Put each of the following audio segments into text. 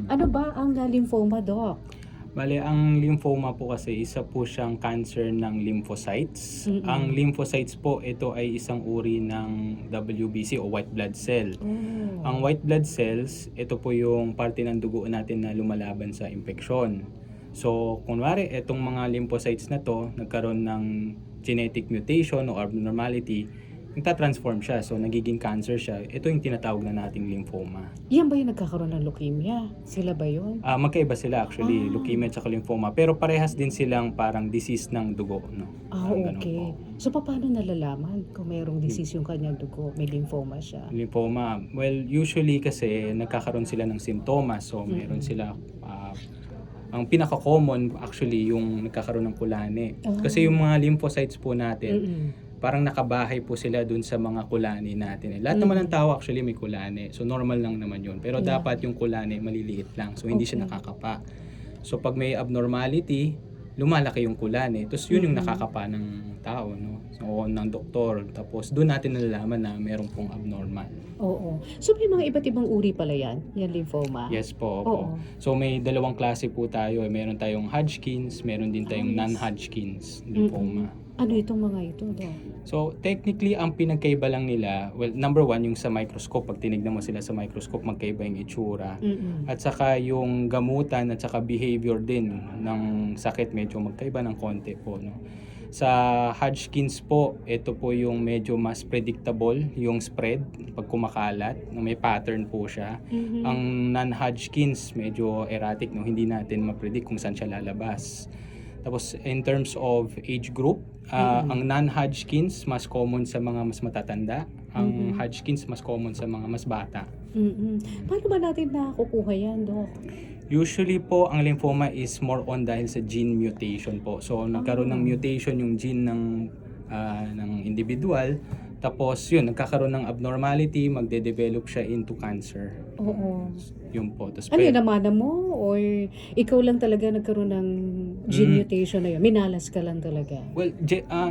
Ano ba ang lymphoma, Doc? Bale, ang lymphoma po kasi isa po siyang cancer ng lymphocytes. Ang Mm. lymphocytes po, ito ay isang uri ng WBC o white blood cell. Ang Oh. white blood cells, ito po yung parte ng dugo natin na lumalaban sa impeksyon. So, kunwari, itong mga lymphocytes na to, nagkaroon ng genetic mutation o abnormality, nagtatransform siya. So, nagiging cancer siya. Ito yung tinatawag na nating lymphoma. Yan ba yung nagkakaroon ng leukemia? Sila ba yun? Magkaiba sila actually, Ah. leukemia at saka lymphoma. Pero parehas din silang parang disease ng dugo, no? Parang ganun po. Okay. So, paano nalalaman kung mayroong disease yung kanyang dugo, may lymphoma siya? Lymphoma, well, usually kasi nagkakaroon sila ng simptomas. So, meron Mm. sila, ang pinaka-common actually yung nagkakaroon ng kulane. Kasi yung Oh. mga lymphocytes po natin, Mm. parang nakabahay po sila dun sa mga kulani natin. Lahat naman ng Mm. tao actually may kulane. So, normal lang naman yun. Pero Yeah. dapat yung kulane maliliit lang. So, hindi siya Okay. nakakapa. So, pag may abnormality, lumalaki yung kulane. Tapos, yun yung Mm. nakakapa ng tao, no? So, ng doktor. Tapos, doon natin nalalaman na meron pong abnormal. Oo. So, may mga iba't ibang uri pala yan, yung lymphoma? Yes po, opo. Oo. So, may dalawang klase po tayo. Meron tayong Hodgkin's, meron din tayong Yes. non-Hodgkin's Mm. lymphoma. Ano itong mga ito, Doc? So, technically, ang pinagkaiba lang nila, well, number one, yung sa microscope. Pag tinignan mo sila sa microscope, magkaiba yung itsura. Mm. At saka yung gamutan at saka behavior din ng sakit, medyo magkaiba ng konti po, no? Sa Hodgkin's po, ito po yung medyo mas predictable, yung spread, pag kumakalat, no, may pattern po siya. Mhm. Ang non-Hodgkin's, medyo erratic, no? Hindi natin ma-predict kung saan siya lalabas. Tapos, in terms of age group, ang non-Hodgkin's mas common sa mga mas matatanda. Ang Mhm. Hodgkin's mas common sa mga mas bata. Paano ba natin nakukuha yan, Doc? Usually po, ang lymphoma is more on dahil sa gene mutation po. So, nagkaroon ng mutation yung gene ng individual. Tapos, yun, nagkakaroon ng abnormality, magde-develop siya into cancer. Oo. Yun po. Tapos, Ano yun, namana mo or ikaw lang talaga nagkaroon ng gene mutation na yun? Minalas ka lang talaga? well,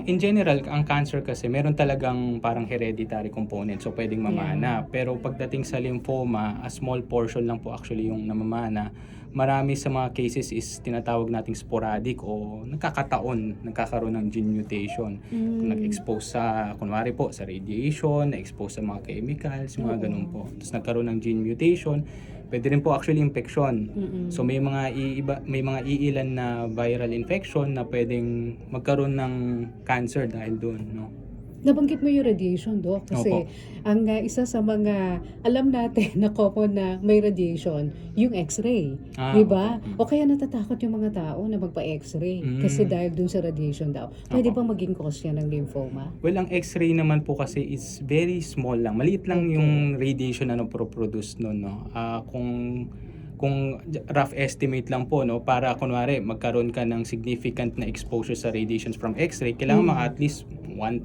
in general, ang cancer kasi meron talagang parang hereditary component. So, pwedeng mamana. Pero pagdating sa lymphoma, a small portion lang po actually yung namamana. Marami sa mga cases is tinatawag nating sporadic o nagkakaroon ng gene mutation. Kung nag-expose sa, kunwari po, sa radiation, na-expose sa mga chemicals, mga ganun po. Tapos nagkaroon ng gene mutation, pwede rin po actually infection. So may mga iilan na viral infection na pwedeng magkaroon ng cancer dahil doon, no? Nabanggit mo yung radiation, Doc, kasi Opo. ang isa sa mga alam natin na common na may radiation, yung X-ray. Di ba? Opo. O kaya natatakot yung mga tao na magpa-X-ray kasi dahil dun sa radiation daw. Pwede Opo. bang maging cause yan ng lymphoma? Well, ang X-ray naman po kasi is very small lang. Maliit lang Okay. yung radiation na pro-produce nun, no? Kung rough estimate lang po, no, para kunwari magkaroon ka ng significant na exposure sa radiations from X-ray, kailangan at least 1,000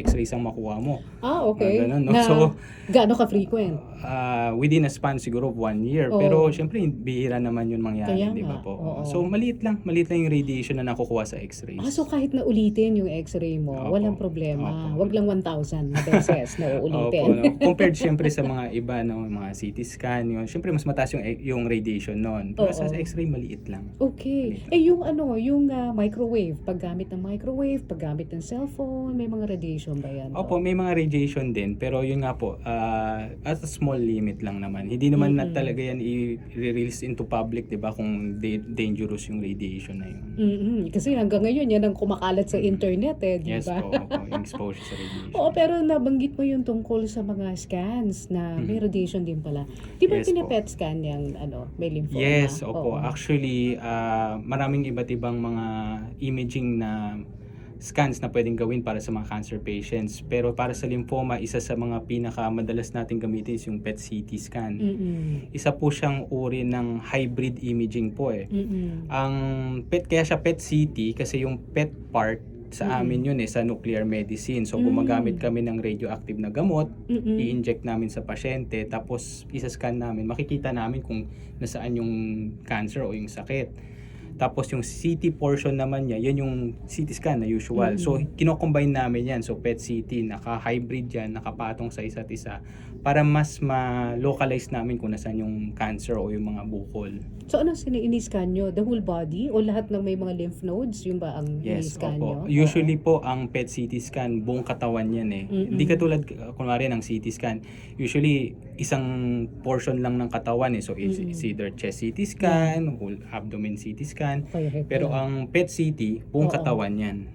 X-rays ang makuha mo. Okay. Ganun, no? Na So, gaano ka-frequent? within a span siguro of 1 year. Oo. Pero syempre, bihira naman yun mangyari, Kaya di ba nga, po? oo. So, maliit lang yung radiation na nakukuha sa X-rays. So kahit na ulitin yung X-ray mo, Opo. walang problema. Opo. Wag lang 1,000 na beses na Opo, uulitin. no? Compared syempre sa mga iba, no, mga CT scan, yun. Syempre mas mataas yung radiation noon. Pero sa Oo. X-ray maliit lang. Okay. Maliit lang. Yung microwave, paggamit ng microwave, paggamit ng cellphone, may mga radiation ba yan? Opo, may mga radiation din, pero yun nga po, at a small limit lang naman. Hindi naman na talaga yan i-release into public, 'di ba, kung dangerous yung radiation na yun. Kasi hanggang ngayon yan ang kumakalat sa internet di Yes ba? po, opo, yung exposure sa radiation. Oo, pero nabanggit mo yung tungkol sa mga scans na may radiation din pala. Di ba Yes po. pina-PET scan yung may lymphoma? Yes, opo. Oo. Actually, maraming iba't ibang mga imaging na scans na pwedeng gawin para sa mga cancer patients. Pero para sa lymphoma, isa sa mga pinakamadalas nating gamitin is yung PET-CT scan. Isa po siyang uri ng hybrid imaging po eh. Ang PET, kaya siya PET-CT kasi yung PET part sa amin yun sa nuclear medicine. So gumagamit kami ng radioactive na gamot, i-inject namin sa pasyente, tapos isa-scan namin, makikita namin kung nasaan yung cancer o yung sakit. Tapos yung CT portion naman niya, yan yung CT scan na usual. So kino-combine namin yan. So PET CT, naka-hybrid yan, nakapatong sa isa't isa para mas ma-localize namin kung nasaan yung cancer o yung mga bukol. So anong ini-scan nyo? The whole body o lahat ng may mga lymph nodes? Yung ba ang Yes, ini-scan nyo? opo. Usually po ang PET CT scan, buong katawan yan eh. Hindi katulad kunwari ng CT scan. Usually isang portion lang ng katawan eh. So it's either chest CT scan, whole abdomen CT scan. Pero ang PET CT, buong katawan yan.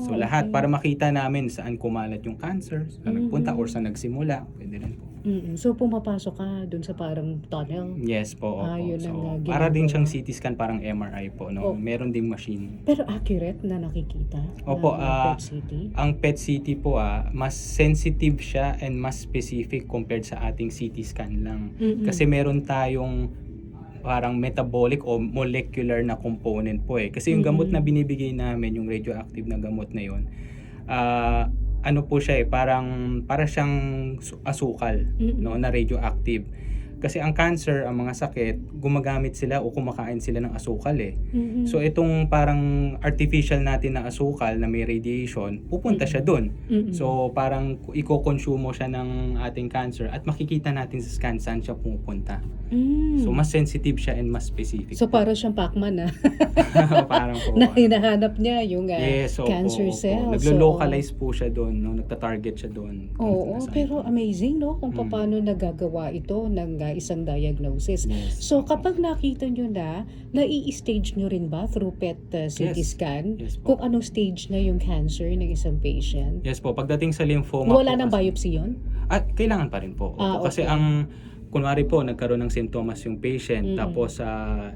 So lahat para makita namin saan kumalat yung cancer, saan nagpunta or saan nagsimula. Pwede rin po. So pumapasok ka dun sa parang tunnel? Yes po, opo. Yun So, ang, para din ginagawa. siyang CT scan, parang MRI po. No? Meron ding machine. Pero accurate na nakikita? Opo, ng PET CT? ang PET CT po mas sensitive siya and mas specific compared sa ating CT scan lang. Kasi meron tayong parang metabolic o molecular na component po eh. Kasi yung gamot na binibigay namin, yung radioactive na gamot na yun, ano po siya eh, para siyang asukal, no, na radioactive. Kasi ang cancer, ang mga sakit, gumagamit sila o kumakain sila ng asukal eh. So itong parang artificial natin na asukal na may radiation, pupunta siya doon. So parang iko-consume siya ng ating cancer at makikita natin sa scan saan siya pupunta. So mas sensitive siya and mas specific. So parang siyang Pac-Man parang po. na hinahanap niya yung Yes, cancer cells. Naglo-localize po siya doon, no? Nagta-target siya doon. Oo, pero amazing no kung paano nagagawa ito ng isang diagnosis. Yes. So kapag nakita nyo na, nai-stage nyo rin ba through PET CT Yes. scan Yes po. kung anong stage na yung cancer ng isang patient? Yes po, pagdating sa lymphoma Wala po nang kasi- biopsy yun? kailangan pa rin po. Opo, kasi okay. kunwari po, nagkaroon ng sintomas yung patient, tapos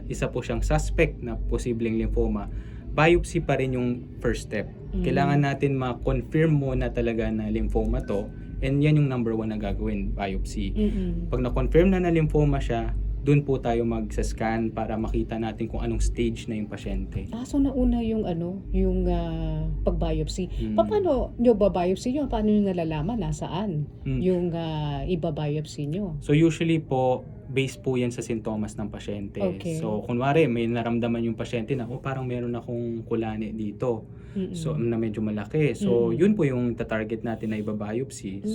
isa po siyang suspect na posibleng lymphoma, biopsy pa rin yung first step. Kailangan natin ma-confirm muna talaga na lymphoma to, and yan yung number 1 na gagawin, biopsy. Pag na-confirm na lymphoma siya, doon po tayo mag-scan para makita natin kung anong stage na yung pasyente. So nauna yung pag-biopsy. Paano nyo ba-biopsy nyo? Paano nyo nalalaman nasaan yung iba-biopsy nyo? So usually po, based po yan sa sintomas ng pasyente. Okay. So kunwari, may naramdaman yung pasyente na, parang meron akong kulani dito. So na medyo malaki. So yun po yung target natin na iba-biopsy.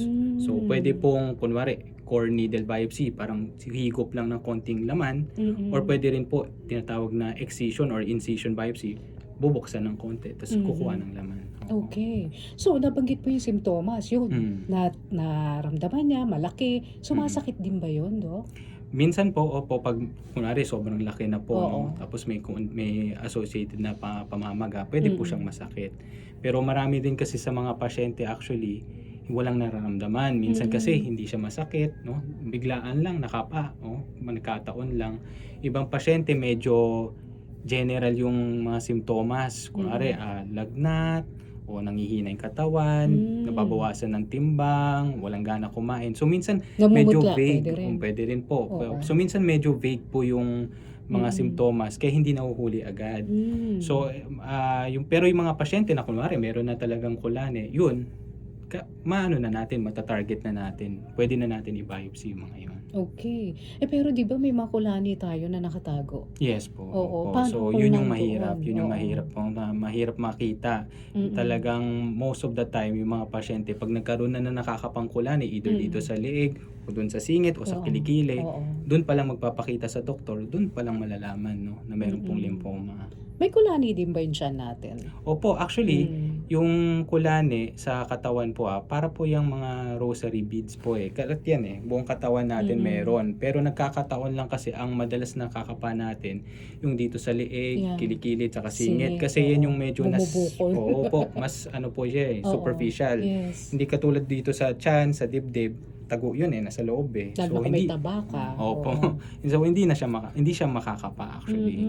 So pwede pong, kunwari, core needle biopsy, parang higop lang ng konting laman. Or pwede rin po, tinatawag na excision or incision biopsy, bubuksan ng konti, tapos kukuha ng laman. Okay. So, nabanggit po yung simptomas. Yun, naramdaman niya, malaki. Sumasakit din ba yun, Dok? Minsan po, pag kunwari sobrang laki na po, Oo. no? Tapos may associated na pamamaga, pwede po siyang masakit. Pero marami din kasi sa mga pasyente actually, walang nararamdaman. Minsan kasi hindi siya masakit, no? Biglaan lang, nakapa, no? Nagkataon lang. Ibang pasyente medyo general yung mga simptomas. Kunwari, lagnat, o nangihina yung katawan, nababawasan ng timbang, walang gana kumain. So minsan medyo Namumutla, vague. pwede rin. Pwede rin po. Oo. So minsan medyo vague po yung mga simptomas kaya hindi nahuhuli agad. So pero yung mga pasyente na kunwari meron na talagang kulane, yun maano na natin, matatarget na natin. Pwede na natin i-biopsy yung mga yun. Okay. Pero di ba may mga kulani tayo na nakatago? Yes po. Oo. Opo. Paano So kung yun yung nandoon? mahirap. Yun yung Oo. mahirap po. Mahirap makita. Talagang most of the time yung mga pasyente pag nagkaroon na nakakapangkulani either dito sa leeg o doon sa singit o sa kilikili, doon pa lang magpapakita sa doktor, doon pa lang malalaman no, na meron pong lymphoma. May kulani din ba yung tiyan natin? Opo, actually, yung kulane sa katawan po para po yung mga rosary beads po Kalat yan buong katawan natin meron. Pero nagkakataon lang kasi ang madalas nakakapa natin yung dito sa leeg, kilikili, tsaka singit. Kasi yan yung medyo bumubukol. opo, mas ano po siya superficial. Yes. Hindi katulad dito sa tiyan, sa dibdib, tago yun nasa loob Lalo so, may taba ka. Opo. So hindi siya makakapa actually.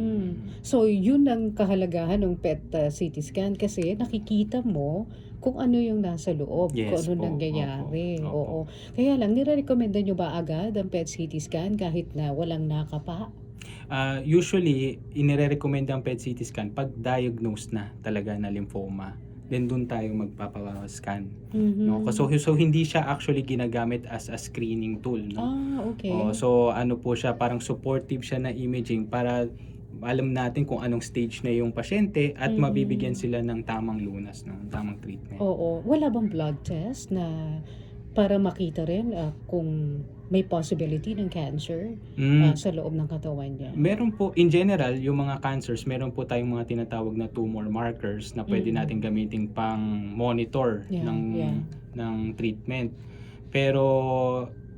So yun ang kahalagahan ng PET CT scan kasi nakikita mo kung ano yung nasa loob, Yes, kung ano po. nangyayari. Opo. Kaya lang, nire-recommenda nyo ba agad ang PET CT scan kahit na walang nakapa? Usually, inire-recommend ang PET CT scan pag diagnosed na talaga na lymphoma. Then doon tayo magpapa-scan. No? So hindi siya actually ginagamit as a screening tool. No? Okay. So ano po siya, parang supportive siya na imaging para alam natin kung anong stage na yung pasyente at Mm. mabibigyan sila ng tamang lunas, ng tamang treatment. Oo. Wala bang blood test na para makita rin kung may possibility ng cancer Mm. sa loob ng katawan niya? Meron po, in general, yung mga cancers, meron po tayong mga tinatawag na tumor markers na pwede Mm. natin gamitin pang monitor Yeah, yeah. ng treatment. Pero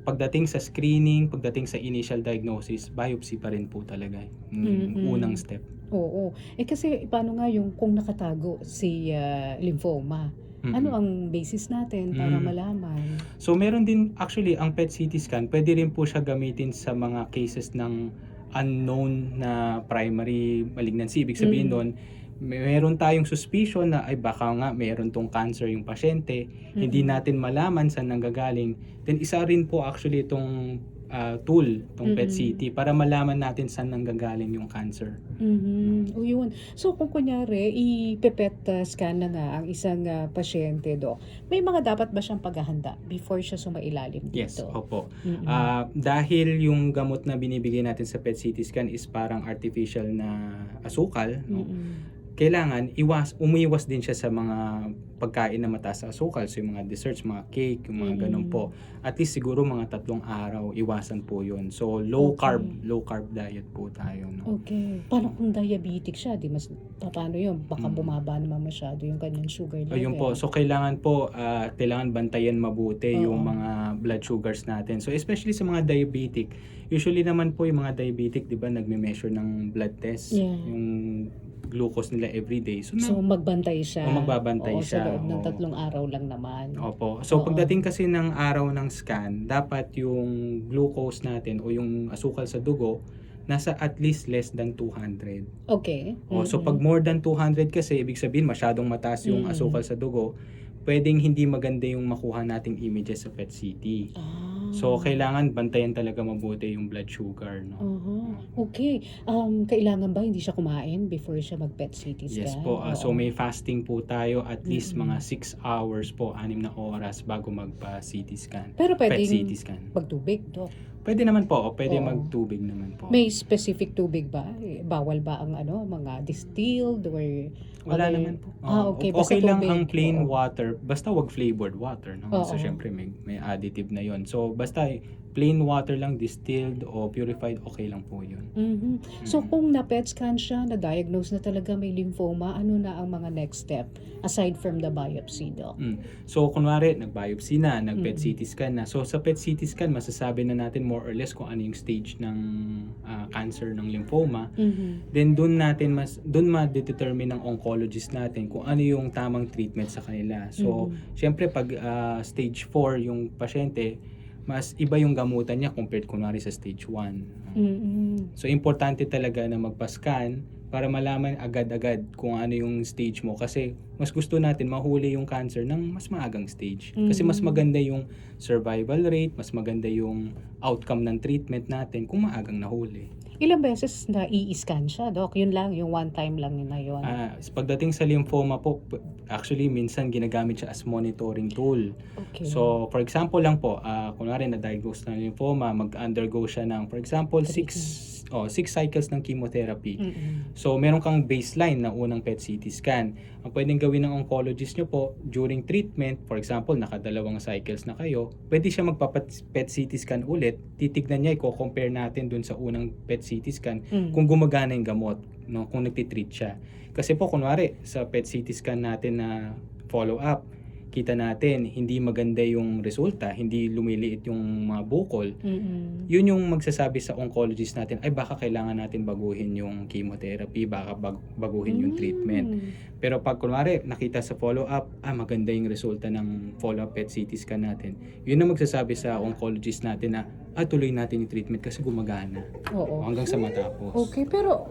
pagdating sa screening, pagdating sa initial diagnosis, biopsy pa rin po talaga yung Mm. unang step. Oo. Kasi paano nga yung kung nakatago si lymphoma? Ano Mm. ang basis natin para Mm. malaman? So meron din actually ang PET CT scan, pwede rin po siya gamitin sa mga cases ng unknown na primary malignancy. Ibig sabihin Mm. doon, meron tayong suspicion na ay baka nga meron tong cancer yung pasyente, hindi Mm. natin malaman saan nanggagaling. Then isa rin po actually itong tool, itong PET Mm. CT, para malaman natin saan nanggagaling yung cancer. Mhm. O yun. So kung kunyari, i-PET scan na nga ang isang pasyente, Dok, may mga dapat ba siyang paghahanda before siya sumailalim Yes, dito? opo. Mm-mm. Dahil yung gamot na binibigay natin sa PET CT scan is parang artificial na asukal, no? Mm-mm. Kailangan umiwas din siya sa mga pagkain na mataas sa asukal. So yung mga desserts, mga cake, yung mga ganun po. At least siguro mga 3 araw, iwasan po yun. So low carb diet po tayo, no? Okay. Paano kung diabetic siya? Paano yun? Baka bumaba naman masyado yung kanyang sugar level. Ayun po. So kailangan po, kailangan bantayan mabuti Oo. yung mga blood sugars natin. So especially sa mga diabetic, usually naman po yung mga diabetic, 'di ba, nagme-measure ng blood test, Yeah. yung glucose nila everyday. So, So magbantay siya. magbabantay Oo, siya. sa loob ng Oo. 3 araw lang naman. Opo. So Oo. pagdating kasi ng araw ng scan, dapat yung glucose natin o yung asukal sa dugo nasa at least less than 200. Okay. So pag more than 200 kasi, ibig sabihin masyadong mataas yung asukal sa dugo, pwedeng hindi maganda yung makuha nating images sa PET CT. So kailangan bantayan talaga mabuti yung blood sugar, no? Okay. Kailangan ba hindi siya kumain before siya mag-PET CT scan? Yes po. So Oo. may fasting po tayo at least mga 6 hours po, 6 na oras bago magpa-CT scan. Pero PET pwedeng CT scan. magtubig, Dok. Pwede naman po, pwede Oo. magtubig naman po. May specific tubig ba? Bawal ba ang mga distilled or Wala other- naman po. Okay. Basta Okay lang tubig. ang plain Oo. water, basta wag flavored water, no? So Oo. syempre may additive na 'yon. So basta plain water lang, distilled o purified, okay lang po 'yun. Mhm. So kung na-PET scan siya, na-diagnose na talaga may lymphoma, ano na ang mga next step aside from the biopsy, Doc? So kunwari nag-biopsy na, nag-PET CT scan na. So sa PET CT scan masasabi na natin more or less kung ano yung stage ng cancer ng lymphoma. Mhm. Then doon ma-determine ng oncologist natin kung ano yung tamang treatment sa kanila. So syempre pag stage 4 yung pasyente, mas iba yung gamutan niya compared kunwari sa stage 1. Mhm. So importante talaga na magpa-scan para malaman agad-agad kung ano yung stage mo, kasi mas gusto natin mahuli yung cancer ng mas maagang stage. Kasi mas maganda yung survival rate, mas maganda yung outcome ng treatment natin kung maagang nahuli. Ilang beses na i-scan siya, Doc? Yun lang, yung one time lang na yun. Pagdating sa lymphoma po, actually minsan ginagamit siya as monitoring tool. Okay. So for example lang po, kunwari na-diagnose ng lymphoma, mag-undergo siya ng for example 6 cycles ng chemotherapy. So meron kang baseline na unang PET CT scan. Ang pwedeng gawin ng oncologist nyo po during treatment, for example nakadalawang cycles na kayo, pwede siya magpa-PET CT scan ulit, titignan niya, i-compare natin dun sa unang PET CT scan kung gumagana yung gamot, no, kung nagtitreat siya. Kasi po kunwari sa PET CT scan natin na follow up, kita natin hindi maganda yung resulta, hindi lumiliit yung mga bukol. Yun yung magsasabi sa oncologist natin, ay baka kailangan natin baguhin yung chemotherapy, baka baguhin yung treatment. Pero pag kunwari nakita sa follow up, maganda yung resulta ng follow up PET CT scan natin, yun ang magsasabi sa oncologist natin na tuloy natin yung treatment kasi gumagana. Oo. Hanggang sa matapos. Okay, pero